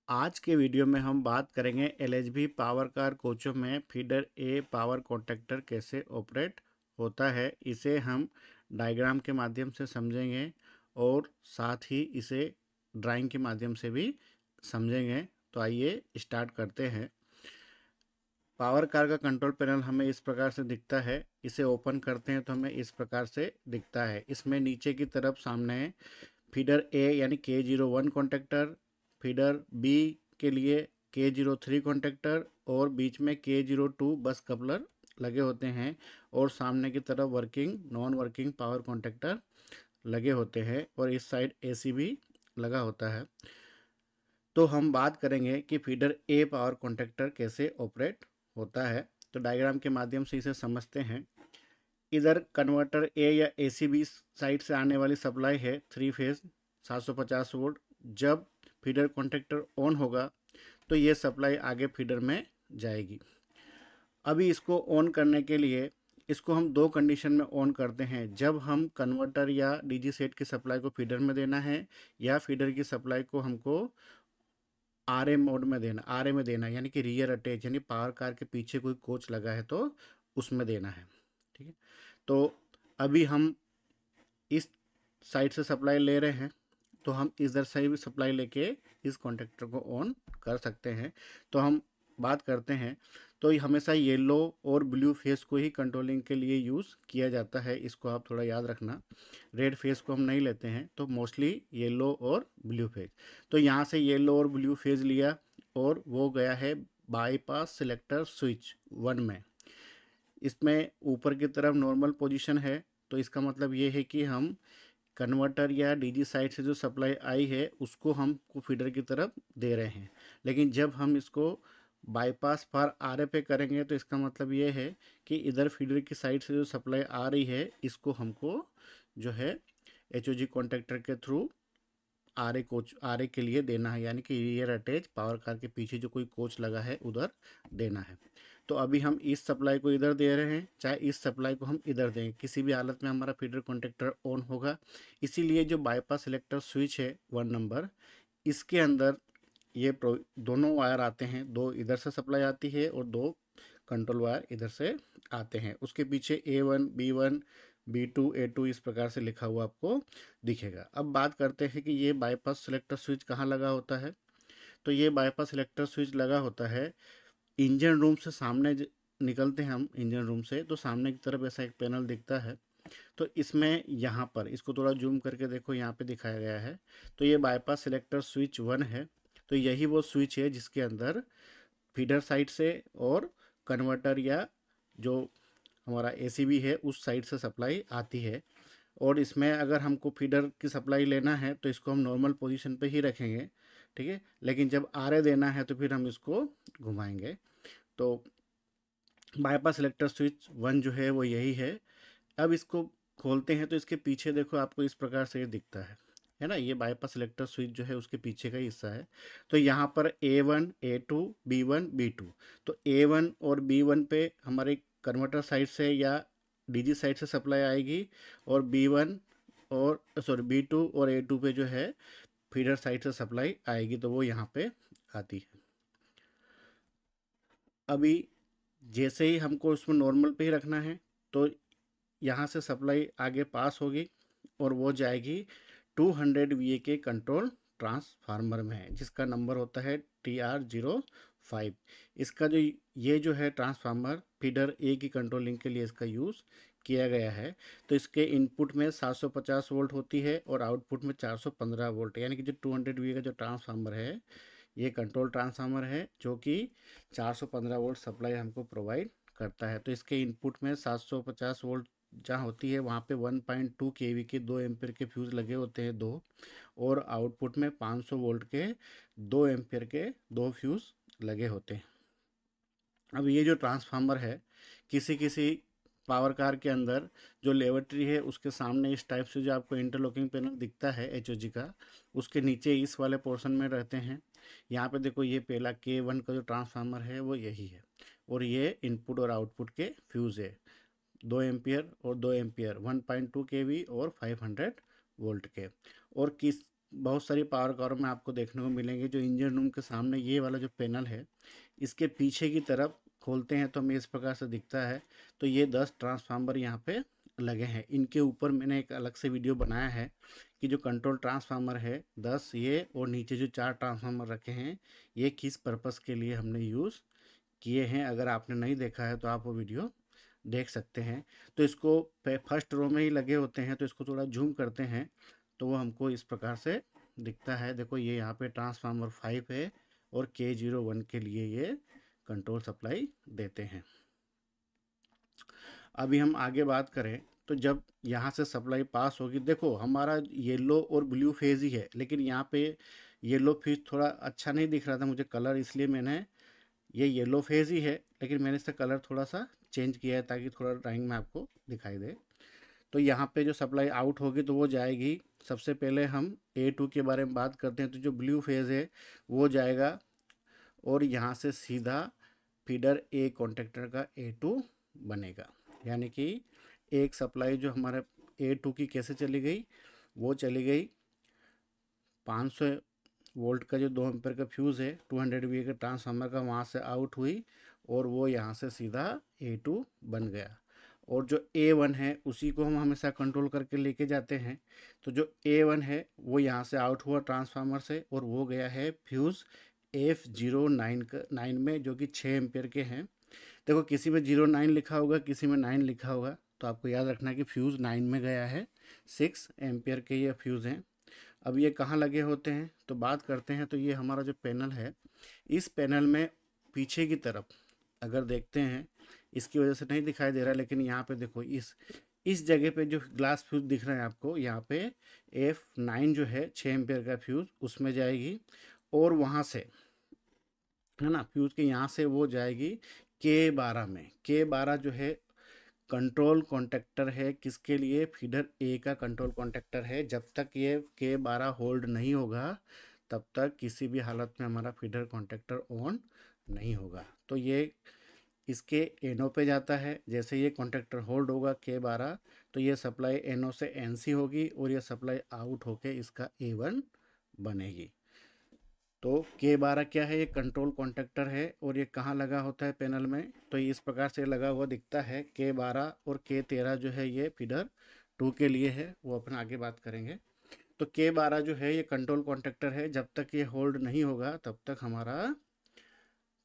आज के वीडियो में हम बात करेंगे एलएचबी पावर कार कोचों में फीडर ए पावर कॉन्टैक्टर कैसे ऑपरेट होता है। इसे हम डायग्राम के माध्यम से समझेंगे और साथ ही इसे ड्राइंग के माध्यम से भी समझेंगे। तो आइए स्टार्ट करते हैं। पावर कार का कंट्रोल पैनल हमें इस प्रकार से दिखता है। इसे ओपन करते हैं तो हमें इस प्रकार से दिखता है। इसमें नीचे की तरफ सामने फीडर ए यानी K01 कॉन्टैक्टर, फीडर बी के लिए K03 कॉन्टैक्टर और बीच में K02 बस कपलर लगे होते हैं और सामने की तरफ working non working power contactor लगे होते हैं और इस साइड एसी भी लगा होता है। तो हम बात करेंगे कि फीडर ए पावर कॉन्टैक्टर कैसे ऑपरेट होता है। तो डायग्राम के माध्यम से इसे समझते हैं। इधर कन्वर्टर ए या एसीबी साइड से आने वाली सप्लाई है 3 फेज 750 वोल्ट। जब फीडर कॉन्टैक्टर ऑन होगा तो ये सप्लाई आगे फीडर में जाएगी। अभी इसको ऑन करने के लिए इसको हम दो कंडीशन में ऑन करते हैं। जब हम कन्वर्टर या डीजी सेट की सप्लाई को फीडर में देना है या फीडर की सप्लाई को हमको आरए मोड में देना, आरए में देना यानी कि रियर अटैच यानी पावर कार के पीछे कोई कोच लगा है तो उसमें देना है। ठीक है, तो अभी हम इस साइड से सप्लाई ले रहे हैं तो हम इधर से भी सप्लाई लेके इस कॉन्टैक्टर को ऑन कर सकते हैं। तो हम बात करते हैं तो ये हमेशा येलो और ब्लू फेस को ही कंट्रोलिंग के लिए यूज़ किया जाता है। इसको आप थोड़ा याद रखना। रेड फेस को हम नहीं लेते हैं, तो मोस्टली येलो और ब्लू फेस। तो यहाँ से येलो और ब्लू फेस लिया और वो गया है बाईपास सिलेक्टर स्विच 1 में। इसमें ऊपर की तरफ नॉर्मल पोजीशन है, तो इसका मतलब ये है कि हम कन्वर्टर या डीजी साइड से जो सप्लाई आई है उसको हम फीडर की तरफ दे रहे हैं। लेकिन जब हम इसको बाईपास फॉर आरए पे करेंगे तो इसका मतलब ये है कि इधर फीडर की साइड से जो सप्लाई आ रही है इसको हमको जो है एचओजी कॉन्टैक्टर के थ्रू आरए के लिए देना है, यानी कि रियर अटैच पावर कार के पीछे जो कोई कोच लगा है उधर देना है। तो अभी हम इस सप्लाई को इधर दे रहे हैं, चाहे इस सप्लाई को हम इधर दें, किसी भी हालत में हमारा फीडर कॉन्टैक्टर ऑन होगा। इसीलिए जो बाईपास सिलेक्टर स्विच है 1 नंबर, इसके अंदर ये दोनों वायर आते हैं। दो इधर से सप्लाई आती है और दो कंट्रोल वायर इधर से आते हैं। उसके पीछे A1 B1 B2 A2 इस प्रकार से लिखा हुआ आपको दिखेगा। अब बात करते हैं कि ये बाईपास सिलेक्टर स्विच कहाँ लगा होता है। तो ये बाईपास सिलेक्टर स्विच लगा होता है इंजन रूम से। सामने निकलते हैं हम इंजन रूम से तो सामने की तरफ ऐसा एक पैनल दिखता है। तो इसमें यहाँ पर इसको थोड़ा जूम करके देखो, यहाँ पे दिखाया गया है। तो ये बाईपास सिलेक्टर स्विच 1 है। तो यही वो स्विच है जिसके अंदर फीडर साइड से और कन्वर्टर या जो हमारा एसीबी है उस साइड से सप्लाई आती है। और इसमें अगर हमको फीडर की सप्लाई लेना है तो इसको हम नॉर्मल पोजीशन पे ही रखेंगे। ठीक है, लेकिन जब आरए देना है तो फिर हम इसको घुमाएंगे। तो बाईपास सिलेक्टर स्विच 1 जो है वो यही है। अब इसको खोलते हैं तो इसके पीछे देखो आपको इस प्रकार से ये दिखता है ना। ये बाईपास सिलेक्टर स्विच जो है उसके पीछे का ही हिस्सा है। तो यहाँ पर A1 A2 B1 B2। तो A1 और B1 पे हमारे कन्वर्टर साइड से या डीजी साइड से सप्लाई आएगी और B1 और B2 और A2 पे जो है फीडर साइड से सप्लाई आएगी, तो वो यहाँ पे आती है। अभी जैसे ही हमको उसमें नॉर्मल पे ही रखना है तो यहाँ से सप्लाई आगे पास होगी और वो जाएगी 200 VA के कंट्रोल ट्रांसफार्मर में, जिसका नंबर होता है TR05। इसका जो ये जो है ट्रांसफार्मर फीडर ए की कंट्रोलिंग के लिए इसका यूज़ किया गया है। तो इसके इनपुट में 750 वोल्ट होती है और आउटपुट में 415 वोल्ट, यानी कि जो 200 VA का जो ट्रांसफार्मर है ये कंट्रोल ट्रांसफार्मर है जो कि 415 वोल्ट सप्लाई हमको प्रोवाइड करता है। तो इसके इनपुट में 750 वोल्ट जहाँ होती है वहाँ पे 1.2 kV के 2 एम्पियर के फ्यूज़ लगे होते हैं दो, और आउटपुट में 500 वोल्ट के 2 एम्पियर के दो फ्यूज़ लगे होते हैं। अब ये जो ट्रांसफार्मर है किसी किसी पावर कार के अंदर जो लेवट्री है उसके सामने इस टाइप से जो आपको इंटरलॉकिंग पैनल दिखता है एचओजी का, उसके नीचे इस वाले पोर्शन में रहते हैं। यहाँ पे देखो ये पहला K1 का जो ट्रांसफार्मर है वो यही है और ये इनपुट और आउटपुट के फ्यूज़ है 2 एम्पियर और 2 एम्पियर 1.2 kV और 500 वोल्ट के। और किस बहुत सारी पावर कारों में आपको देखने को मिलेंगे, जो इंजन रूम के सामने ये वाला जो पैनल है, इसके पीछे की तरफ खोलते हैं तो हमें इस प्रकार से दिखता है। तो ये 10 ट्रांसफार्मर यहाँ पे लगे हैं। इनके ऊपर मैंने एक अलग से वीडियो बनाया है कि जो कंट्रोल ट्रांसफार्मर है 10 ये, और नीचे जो 4 ट्रांसफार्मर रखे हैं ये किस पर्पज़ के लिए हमने यूज़ किए हैं। अगर आपने नहीं देखा है तो आप वो वीडियो देख सकते हैं। तो इसको फर्स्ट रो में ही लगे होते हैं, तो इसको थोड़ा जूम करते हैं तो वो हमको इस प्रकार से दिखता है। देखो ये यहाँ पे ट्रांसफार्मर 5 है और K01 के लिए ये कंट्रोल सप्लाई देते हैं। अभी हम आगे बात करें तो जब यहाँ से सप्लाई पास होगी, देखो हमारा येलो और ब्लू फेज ही है, लेकिन यहाँ पे येलो फेज थोड़ा अच्छा नहीं दिख रहा था मुझे कलर, इसलिए मैंने, ये येलो फेज ही है लेकिन मैंने इसका कलर थोड़ा सा चेंज किया है ताकि थोड़ा ड्राइंग में आपको दिखाई दे। तो यहाँ पे जो सप्लाई आउट होगी तो वो जाएगी, सबसे पहले हम A2 के बारे में बात करते हैं। तो जो ब्लू फेज है वो जाएगा और यहाँ से सीधा फीडर A कॉन्टेक्टर का A2 बनेगा। यानी कि एक सप्लाई जो हमारे A2 की कैसे चली गई, वो चली गई 500 वोल्ट का जो 2 एम्पीयर का फ्यूज़ है 200 वी का ट्रांसफार्मर का, वहाँ से आउट हुई और वो यहाँ से सीधा A2 बन गया। और जो A1 है उसी को हम हमेशा कंट्रोल करके लेके जाते हैं। तो जो A1 है वो यहाँ से आउट हुआ ट्रांसफार्मर से और वो गया है फ्यूज़ F09 में, जो कि 6 एम्पीयर के हैं। देखो किसी में 09 लिखा होगा, किसी में 9 लिखा होगा, तो आपको याद रखना है कि फ्यूज़ 9 में गया है। 6 एम्पीयर के ये फ्यूज़ हैं। अब ये कहाँ लगे होते हैं तो बात करते हैं। तो ये हमारा जो पैनल है, इस पैनल में पीछे की तरफ अगर देखते हैं, इसकी वजह से नहीं दिखाई दे रहा, लेकिन यहाँ पे देखो इस जगह पे जो ग्लास फ्यूज़ दिख रहा है आपको, यहाँ पे F9 जो है 6 एम्पीयर का फ्यूज़ उसमें जाएगी और वहाँ से, है ना, फ्यूज़ के यहाँ से वो जाएगी K12 में। K12 जो है कंट्रोल कॉन्टेक्टर है, किसके लिए, फीडर A का कंट्रोल कॉन्टेक्टर है। जब तक ये K12 होल्ड नहीं होगा तब तक किसी भी हालत में हमारा फीडर कॉन्टेक्टर ऑन नहीं होगा। तो ये इसके NO पे जाता है। जैसे ये कॉन्टेक्टर होल्ड होगा K12, तो ये सप्लाई NO से NC होगी और ये सप्लाई आउट होके इसका A1 बनेगी। तो K12 क्या है, ये कंट्रोल कॉन्टेक्टर है और ये कहाँ लगा होता है पैनल में, तो ये इस प्रकार से लगा हुआ दिखता है। K12 और K13 जो है ये फीडर 2 के लिए है, वो अपन आगे बात करेंगे। तो K12 जो है ये कंट्रोल कॉन्टेक्टर है, जब तक ये होल्ड नहीं होगा तब तक हमारा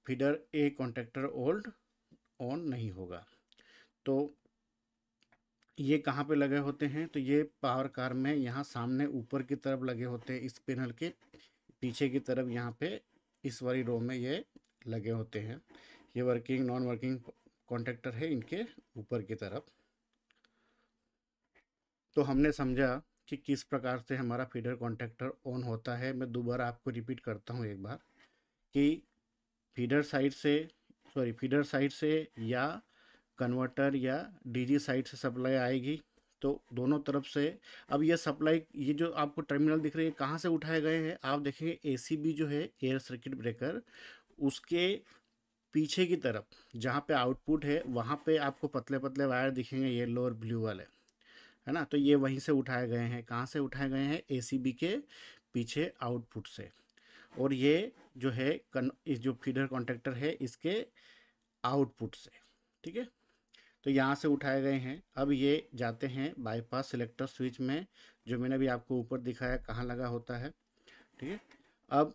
feeder A contactor hold on नहीं होगा। तो ये कहाँ पे लगे होते हैं, तो ये पावर कार में यहाँ सामने ऊपर की तरफ लगे होते हैं, इस पैनल के पीछे की तरफ यहाँ पे इस वाली रो में ये लगे होते हैं। ये वर्किंग नॉन वर्किंग कॉन्टेक्टर है इनके ऊपर की तरफ। तो हमने समझा कि किस प्रकार से हमारा फीडर कॉन्टेक्टर ऑन होता है। मैं दोबारा आपको रिपीट करता हूँ एक बार कि फीडर साइड से या कन्वर्टर या डीजी साइड से सप्लाई आएगी, तो दोनों तरफ से। अब ये सप्लाई, ये जो आपको टर्मिनल दिख रही है कहाँ से उठाए गए हैं, आप देखेंगे ACB जो है एयर सर्किट ब्रेकर, उसके पीछे की तरफ जहाँ पे आउटपुट है वहाँ पे आपको पतले पतले वायर दिखेंगे, येलो और ब्लू वाले, है ना। तो ये वहीं से उठाए गए हैं। कहाँ से उठाए गए हैं, ACB के पीछे आउटपुट से। और ये जो है इस जो फीडर कॉन्टेक्टर है इसके आउटपुट से, ठीक है। तो यहाँ से उठाए गए हैं। अब ये जाते हैं बाईपास सिलेक्टर स्विच में, जो मैंने भी आपको ऊपर दिखाया कहाँ लगा होता है, ठीक है। अब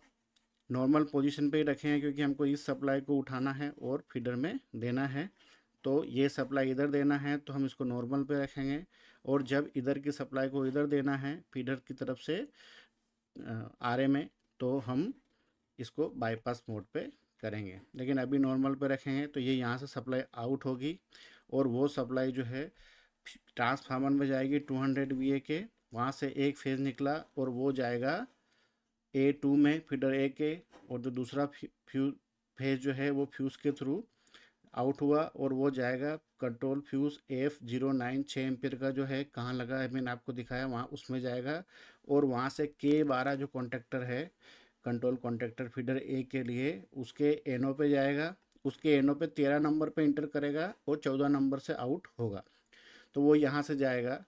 नॉर्मल पोजीशन पे ही रखे हैं क्योंकि हमको इस सप्लाई को उठाना है और फीडर में देना है। तो ये सप्लाई इधर देना है तो हम इसको नॉर्मल पे रखेंगे, और जब इधर की सप्लाई को इधर देना है फीडर की तरफ से RA में, तो हम इसको बाईपास मोड पे करेंगे। लेकिन अभी नॉर्मल पे रखेंगे तो ये यहाँ से सप्लाई आउट होगी और वो सप्लाई जो है ट्रांसफार्मर में जाएगी 200 VA के। वहाँ से एक फेज़ निकला और वो जाएगा A2 में फीडर A के, और जो दूसरा फेज़ जो है वो फ्यूज़ के थ्रू आउट हुआ और वो जाएगा कंट्रोल फ्यूज़ F09 6 एम्पीयर का जो है, कहाँ लगा है मैंने आपको दिखाया, वहाँ उसमें जाएगा। और वहाँ से K12 जो कॉन्टेक्टर है कंट्रोल कॉन्टेक्टर फीडर A के लिए, उसके NO पे जाएगा। उसके NO पे 13 नंबर पे इंटर करेगा और 14 नंबर से आउट होगा। तो वो यहाँ से जाएगा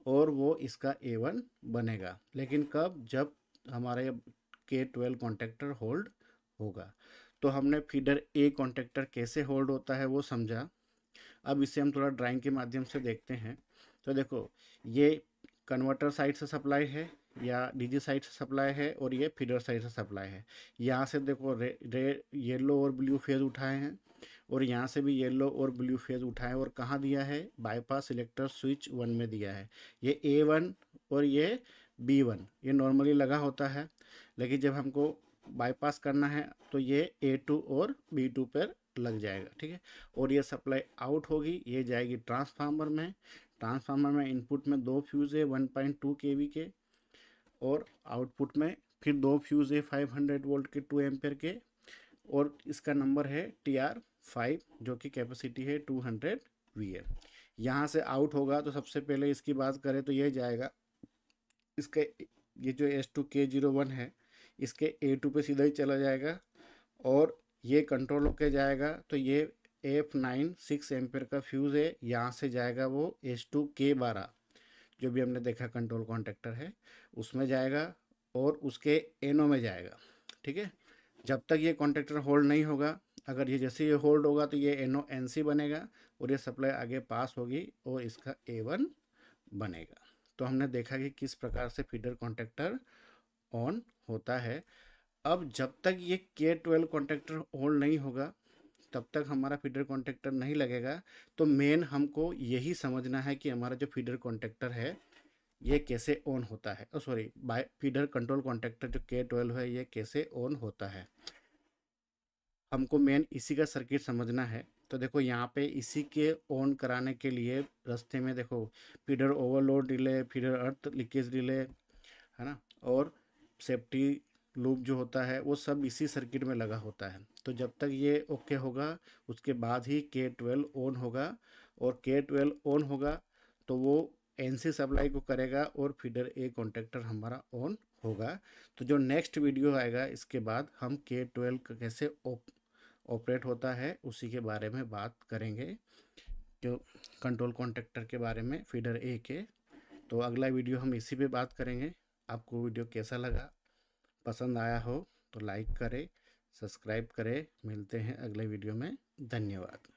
और वो इसका A1 बनेगा। लेकिन कब, जब हमारा K12 कॉन्टेक्टर होल्ड होगा। तो हमने फीडर ए कॉन्टेक्टर कैसे होल्ड होता है वो समझा। अब इसे हम थोड़ा ड्राइंग के माध्यम से देखते हैं। तो देखो, ये कन्वर्टर साइड से सप्लाई है या डीजी साइड से सप्लाई है और ये फीडर साइड से सप्लाई है। यहाँ से देखो येलो और ब्लू फेज उठाए हैं और यहाँ से भी येलो और ब्लू फेज उठाए और कहाँ दिया है, बाईपास सिलेक्टर स्विच 1 में दिया है। ये A1 और ये B1 ये नॉर्मली लगा होता है, लेकिन जब हमको बाईपास करना है तो ये A2 और B2 पर लग जाएगा, ठीक है। और ये सप्लाई आउट होगी, ये जाएगी ट्रांसफार्मर में। ट्रांसफार्मर में इनपुट में 2 फ्यूज़ है 1.2 kV के और आउटपुट में फिर 2 फ्यूज़ है 500 वोल्ट के 2 एम्पेयर के और इसका नंबर है TR5 जो कि कैपेसिटी है 200 VA। यहाँ से आउट होगा तो सबसे पहले इसकी बात करें तो ये जाएगा, इसके ये जो S2K01 है इसके A2 पे सीधा ही चला जाएगा और ये कंट्रोल होके जाएगा। तो ये F9 6 एम्पेयर का फ्यूज़ है, यहाँ से जाएगा वो S2K12 जो भी हमने देखा कंट्रोल कॉन्टेक्टर है उसमें जाएगा और उसके एनो में जाएगा, ठीक है। जब तक ये कॉन्टेक्टर होल्ड नहीं होगा, अगर ये जैसे ये होल्ड होगा तो ये एनो NC बनेगा और ये सप्लाई आगे पास होगी और इसका A1 बनेगा। तो हमने देखा कि किस प्रकार से फीडर कॉन्टेक्टर ऑन होता है। अब जब तक ये K12 कॉन्टेक्टर होल्ड नहीं होगा तब तक हमारा फीडर कॉन्टेक्टर नहीं लगेगा। तो मेन हमको यही समझना है कि हमारा जो फीडर कॉन्टेक्टर है ये कैसे ऑन होता है, sorry by feeder control contactor जो K12 है ये कैसे ऑन होता है, हमको मेन इसी का सर्किट समझना है। तो देखो यहाँ पे इसी के ऑन कराने के लिए रास्ते में देखो फीडर ओवरलोड डिले, फीडर अर्थ लीकेज डिले है ना, और सेफ्टी लूप जो होता है वो सब इसी सर्किट में लगा होता है। तो जब तक ये ओके होगा उसके बाद ही K12 ऑन होगा और K12 ऑन होगा तो वो NC सप्लाई को करेगा और फीडर ए कॉन्टेक्टर हमारा ऑन होगा। तो जो नेक्स्ट वीडियो आएगा इसके बाद हम K12 का कैसे ऑपरेट होता है उसी के बारे में बात करेंगे, जो कंट्रोल कॉन्टेक्टर के बारे में फीडर ए के। तो अगला वीडियो हम इसी पे बात करेंगे। आपको वीडियो कैसा लगा, पसंद आया हो तो लाइक करें, सब्सक्राइब करें। मिलते हैं अगले वीडियो में। धन्यवाद।